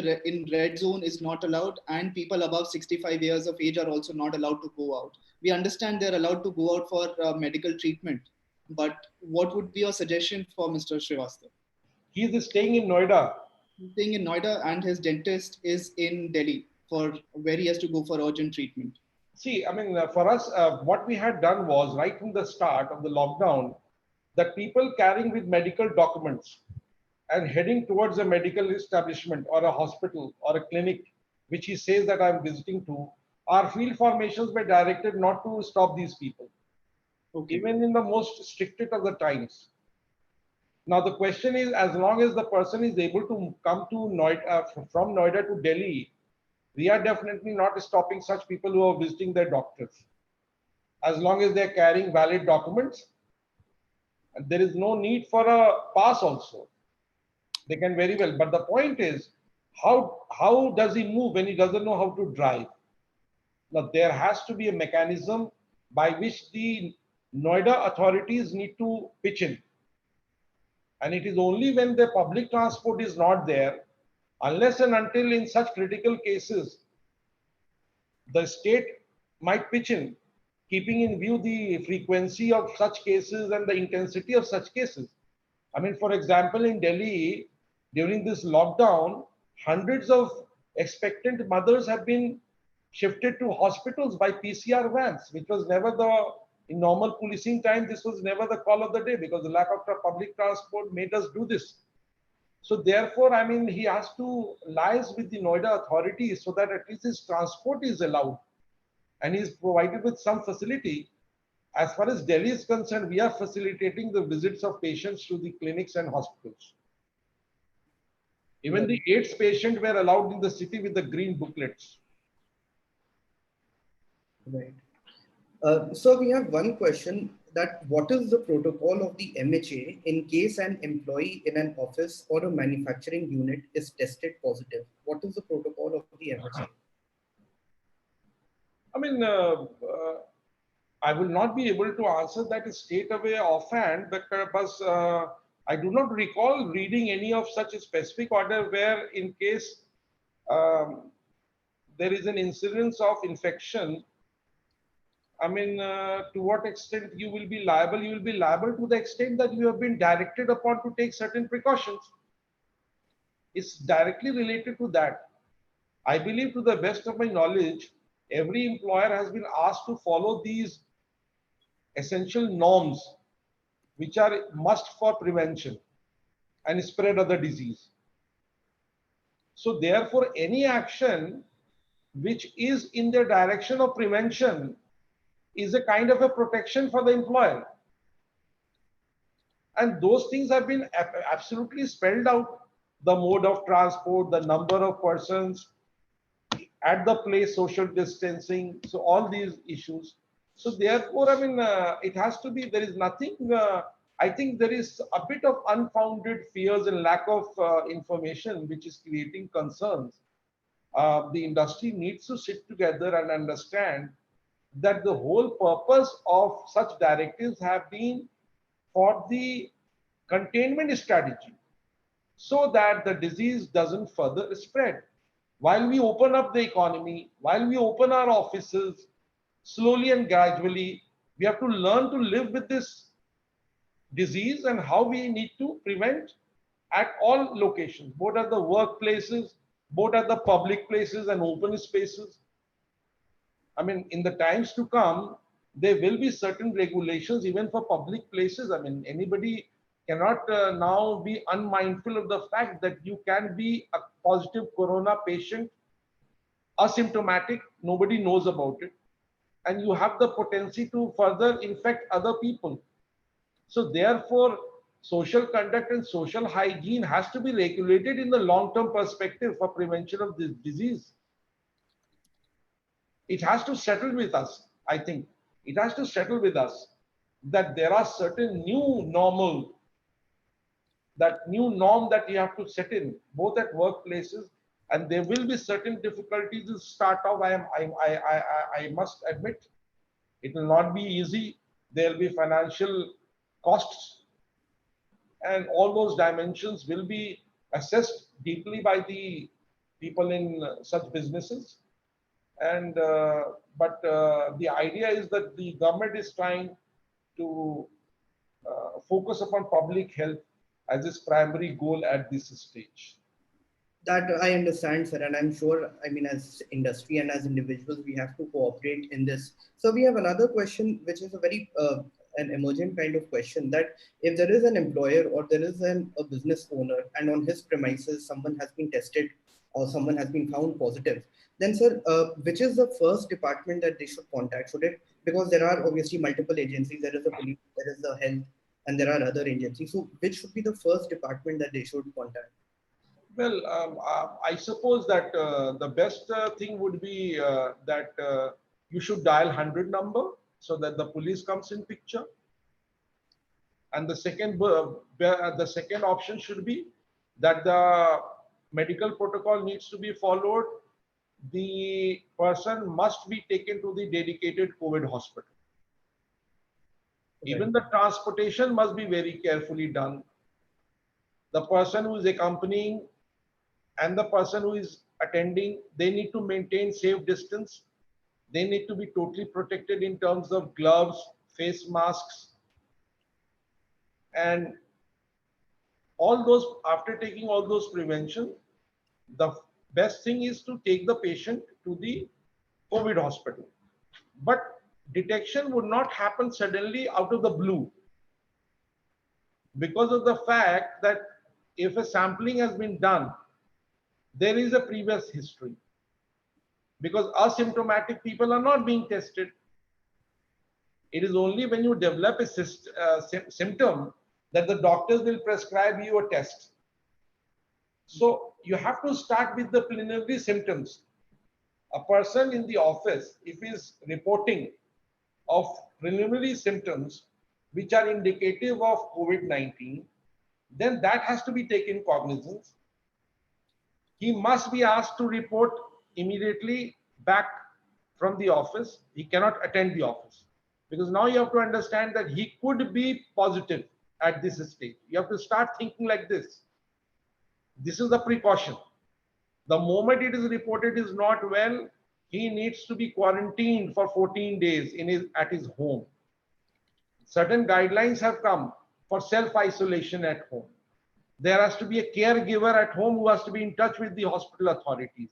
red zone is not allowed, and people above 65 years of age are also not allowed to go out. We understand they're allowed to go out for medical treatment, but what would be your suggestion for Mr. Srivastava? He is staying in Noida. He's staying in Noida, and his dentist is in Delhi for where he has to go for urgent treatment. See, I mean, for us, what we had done was right from the start of the lockdown, that people carrying with medical documents and heading towards a medical establishment or a hospital or a clinic, which he says that I'm visiting to, our field formations were directed not to stop these people, Okay. even in the most strictest of the times. Now, the question is, as long as the person is able to come to Noida, from Noida to Delhi, we are definitely not stopping such people who are visiting their doctors. As long as they're carrying valid documents, and there is no need for a pass also. They can very well. But the point is, how does he move when he doesn't know how to drive? Now, there has to be a mechanism by which the Noida authorities need to pitch in. And it is only when the public transport is not there, unless and until in such critical cases, the state might pitch in, keeping in view the frequency of such cases and the intensity of such cases. I mean, for example, in Delhi, during this lockdown, hundreds of expectant mothers have been shifted to hospitals by PCR vans, which was never in normal policing time, this was never the call of the day because the lack of public transport made us do this. So therefore, I mean, he has to liaise with the Noida authorities so that at least his transport is allowed and he is provided with some facility. As far as Delhi is concerned, we are facilitating the visits of patients to the clinics and hospitals. Even the AIDS patients were allowed in the city with the green booklets. Right. So we have one question, that what is the protocol of the MHA in case an employee in an office or a manufacturing unit is tested positive? What is the protocol of the MHA? I mean, I will not be able to answer that straight away offhand because I do not recall reading any of such a specific order where in case there is an incidence of infection, I mean, to what extent you will be liable? You will be liable to the extent that you have been directed upon to take certain precautions. It's directly related to that. I believe, to the best of my knowledge, every employer has been asked to follow these essential norms, which are must for prevention and spread of the disease. So therefore, any action which is in the direction of prevention is a kind of a protection for the employer. And those things have been absolutely spelled out. The mode of transport, the number of persons, at the place, social distancing, so all these issues. So therefore, I mean, it has to be, there is nothing, I think there is a bit of unfounded fears and lack of information which is creating concerns. The industry needs to sit together and understand that the whole purpose of such directives have been for the containment strategy so that the disease doesn't further spread. While we open up the economy, while we open our offices, slowly and gradually, we have to learn to live with this disease and how we need to prevent at all locations, both at the workplaces, both at the public places and open spaces. I mean, in the times to come, there will be certain regulations even for public places. I mean, anybody cannot now be unmindful of the fact that you can be a positive corona patient, asymptomatic, nobody knows about it, and you have the potency to further infect other people. So therefore, social conduct and social hygiene has to be regulated in the long-term perspective for prevention of this disease. It has to settle with us, I think. It has to settle with us that there are certain new normal, that new norm that you have to set in, both at workplaces, and there will be certain difficulties to start off. I must admit, it will not be easy. There will be financial costs, and all those dimensions will be assessed deeply by the people in such businesses. And the idea is that the government is trying to focus upon public health as its primary goal at this stage. That I understand, sir, and I'm sure, I mean, as industry and as individuals, we have to cooperate in this. So we have another question, which is a very an emergent kind of question, that if there is an employer or there is a business owner and on his premises someone has been tested or someone has been found positive, then sir, which is the first department that they should contact? Should it, because there are obviously multiple agencies, there is a police, there is the health, and there are other agencies. So which should be the first department that they should contact? Well, I suppose that the best thing would be that you should dial 100 number so that the police comes in picture. And the second option should be that the medical protocol needs to be followed. The person must be taken to the dedicated COVID hospital. Even the transportation must be very carefully done. The person who is accompanying and the person who is attending, they need to maintain safe distance. They need to be totally protected in terms of gloves, face masks, and all those. After taking all those prevention, the best thing is to take the patient to the COVID hospital. But detection would not happen suddenly out of the blue, because of the fact that if a sampling has been done, there is a previous history, because asymptomatic people are not being tested. It is only when you develop a symptom that the doctors will prescribe you a test. So you have to start with the preliminary symptoms. A person in the office, if he is reporting of preliminary symptoms which are indicative of COVID-19, then that has to be taken cognizance. He must be asked to report immediately back from the office. He cannot attend the office, because now you have to understand that he could be positive at this stage. You have to start thinking like this. This is the precaution. The moment it is reported is not well, he needs to be quarantined for 14 days at his home. Certain guidelines have come for self-isolation at home. There has to be a caregiver at home who has to be in touch with the hospital authorities,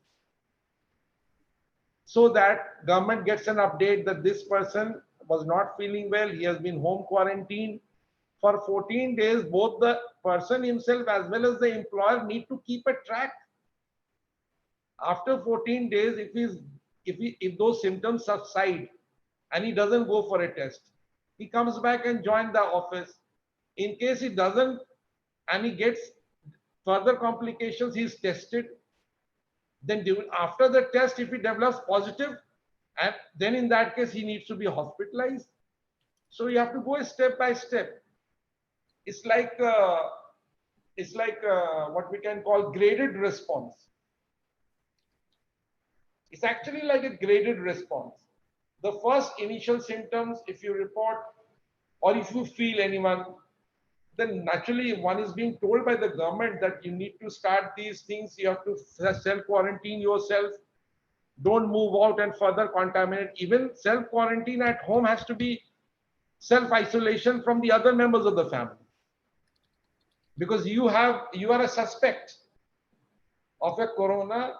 so that government gets an update that this person was not feeling well, he has been home quarantined for 14 days. Both the person himself as well as the employer need to keep a track. After 14 days, if those symptoms subside and he doesn't go for a test, he comes back and joins the office. In case he doesn't and he gets further complications, he is tested. Then after the test, if he develops positive, and then in that case he needs to be hospitalized. So you have to go step by step. It's like what we can call graded response. It's actually like a graded response. The first initial symptoms, if you report or if you feel anyone, then naturally one is being told by the government that you need to start these things. You have to self-quarantine yourself. Don't move out and further contaminate. Even self-quarantine at home has to be self-isolation from the other members of the family, because you are a suspect of a corona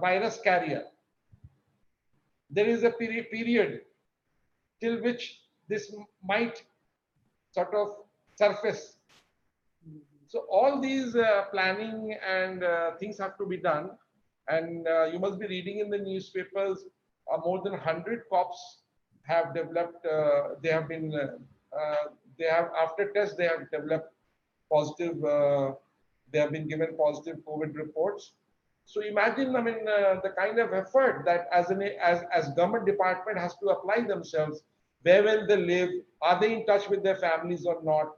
virus carrier. There is a period till which this might sort of surface. So all these planning and things have to be done. And you must be reading in the newspapers, more than 100 cops have developed, after tests, they have developed positive, they have been given positive COVID reports. So imagine, I mean, the kind of effort that as government department has to apply themselves. Where will they live? Are they in touch with their families or not?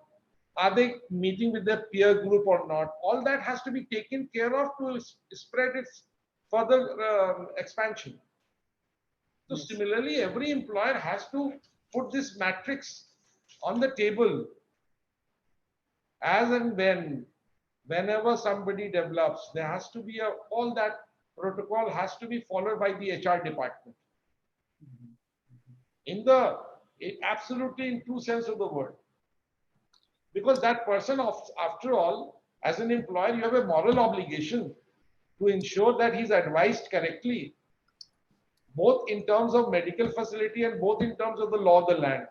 Are they meeting with their peer group or not? All that has to be taken care of to spread its further expansion. So yes. Similarly, every employer has to put this matrix on the table as and when whenever somebody develops, there has to be all that protocol has to be followed by the HR department. Absolutely in true sense of the word. Because that person, after all, as an employer, you have a moral obligation to ensure that he's advised correctly, both in terms of medical facility and both in terms of the law of the land.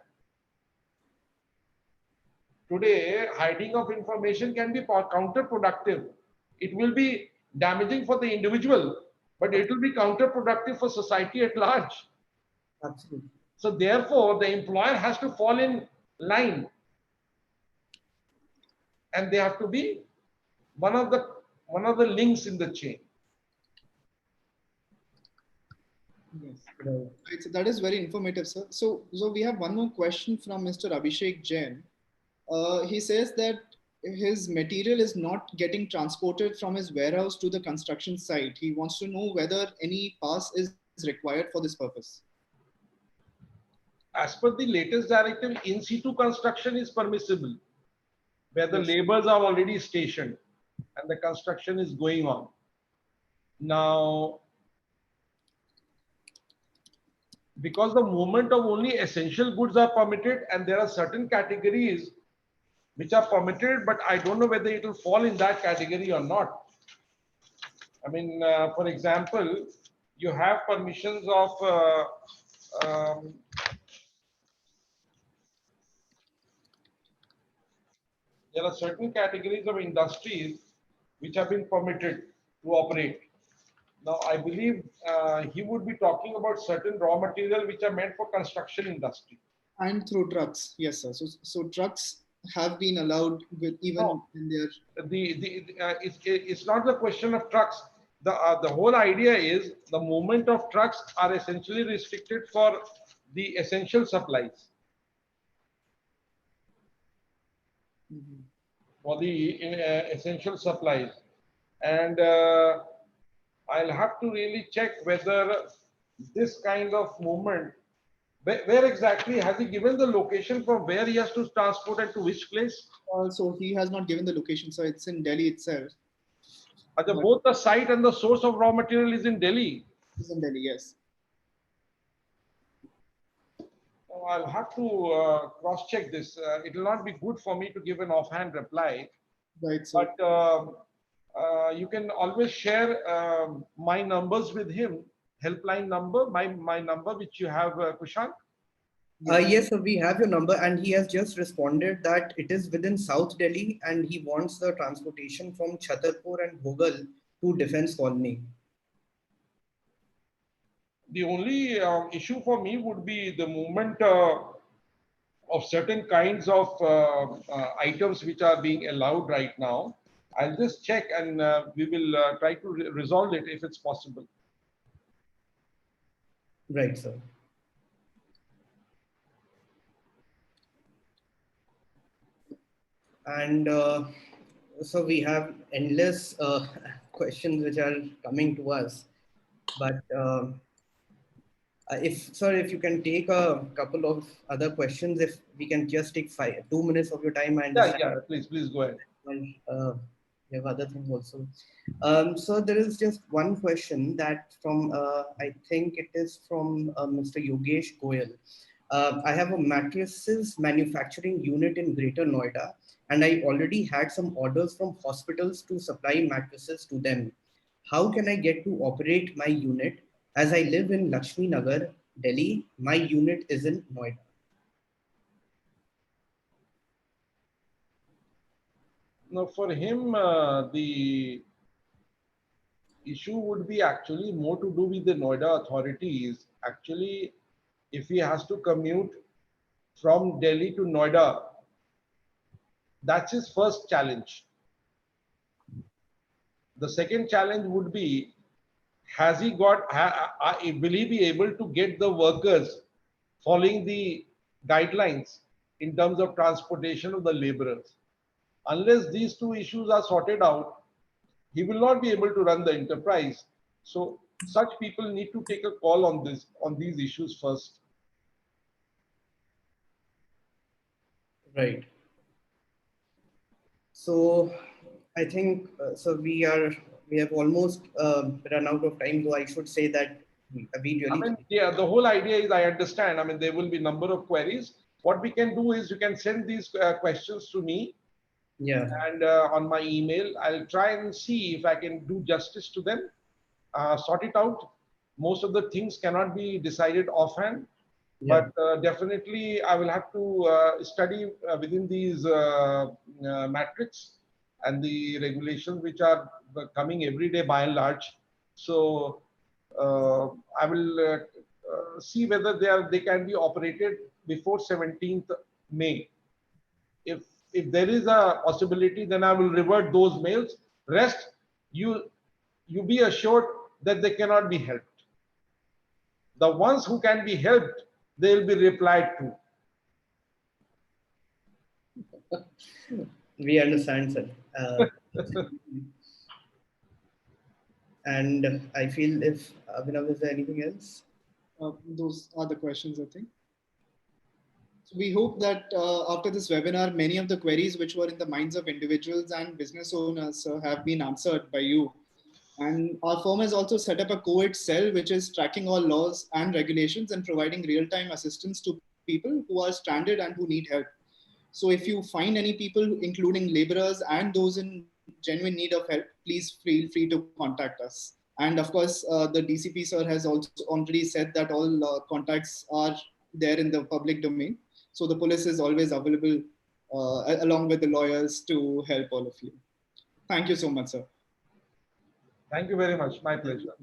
Today, hiding of information can be counterproductive. It will be damaging for the individual, but it will be counterproductive for society at large. Absolutely. So therefore, the employer has to fall in line, and they have to be one of the links in the chain. Yes. Right. So that is very informative, sir. So we have one more question from Mr. Abhishek Jain. He says that his material is not getting transported from his warehouse to the construction site. He wants to know whether any pass is required for this purpose. As per the latest directive, in situ construction is permissible, where the laborers are already stationed and the construction is going on. Now, because the movement of only essential goods are permitted, and there are certain categories which are permitted, but I don't know whether it will fall in that category or not. I mean, for example, you have permissions of there are certain categories of industries which have been permitted to operate. Now, I believe he would be talking about certain raw material which are meant for construction industry. And through trucks, yes, sir. So trucks have been allowed with even in their. It's not the question of trucks. The whole idea is the movement of trucks are essentially restricted for the essential supplies. Mm-hmm. For the essential supplies, and I'll have to really check whether this kind of movement, where exactly has he given the location from where he has to transport and to which place? So he has not given the location, so it's in Delhi itself. Both the site and the source of raw material is in Delhi. It's in Delhi, yes. I'll have to cross-check this. It will not be good for me to give an offhand reply. Right. So. But you can always share my numbers with him, helpline number, my number, which you have, Kushank. Yes, so we have your number, and he has just responded that it is within South Delhi and he wants the transportation from Chhatarpur and Goyal to Defense Colony. The only issue for me would be the movement of certain kinds of items which are being allowed right now. I'll just check, and we will try to resolve it if it's possible. Right, sir. And so we have endless questions which are coming to us, but if you can take a couple of other questions, if we can just take 2 minutes of your time. Yeah, please go ahead. We have other things also. So there is just one question that from, I think it is from Mr. Yogesh Goyal. I have a mattresses manufacturing unit in Greater Noida, and I already had some orders from hospitals to supply mattresses to them. How can I get to operate my unit? As I live in Lakshmi Nagar, Delhi, my unit is in Noida. Now, for him, the issue would be actually more to do with the Noida authorities. Actually, if he has to commute from Delhi to Noida, that's his first challenge. The second challenge would be, will he be able to get the workers following the guidelines in terms of transportation of the laborers? Unless these two issues are sorted out, he will not be able to run the enterprise. So such people need to take a call on these issues first. Right. So I think so. We have almost run out of time, though I should say that we I really. mean, yeah, the whole idea is I understand. I mean, there will be number of queries. What we can do is you can send these questions to me. Yeah. And on my email, I'll try and see if I can do justice to them, sort it out. Most of the things cannot be decided offhand, Yeah. but definitely I will have to study within these matrix and the regulations which are coming every day by and large. So I will see whether they can be operated before 17th May. If there is a possibility, then I will revert those mails. Rest, you be assured that they cannot be helped. The ones who can be helped, they will be replied to. We understand, sir. And I feel if Abhinav, is there anything else? Those are the questions, I think. So we hope that after this webinar, many of the queries which were in the minds of individuals and business owners have been answered by you. And our firm has also set up a COVID cell, which is tracking all laws and regulations and providing real-time assistance to people who are stranded and who need help. So if you find any people, including laborers and those in genuine need of help, please feel free to contact us. And of course, the DCP sir has also already said that all contacts are there in the public domain. So the police is always available along with the lawyers to help all of you. Thank you so much, sir. Thank you very much. My pleasure.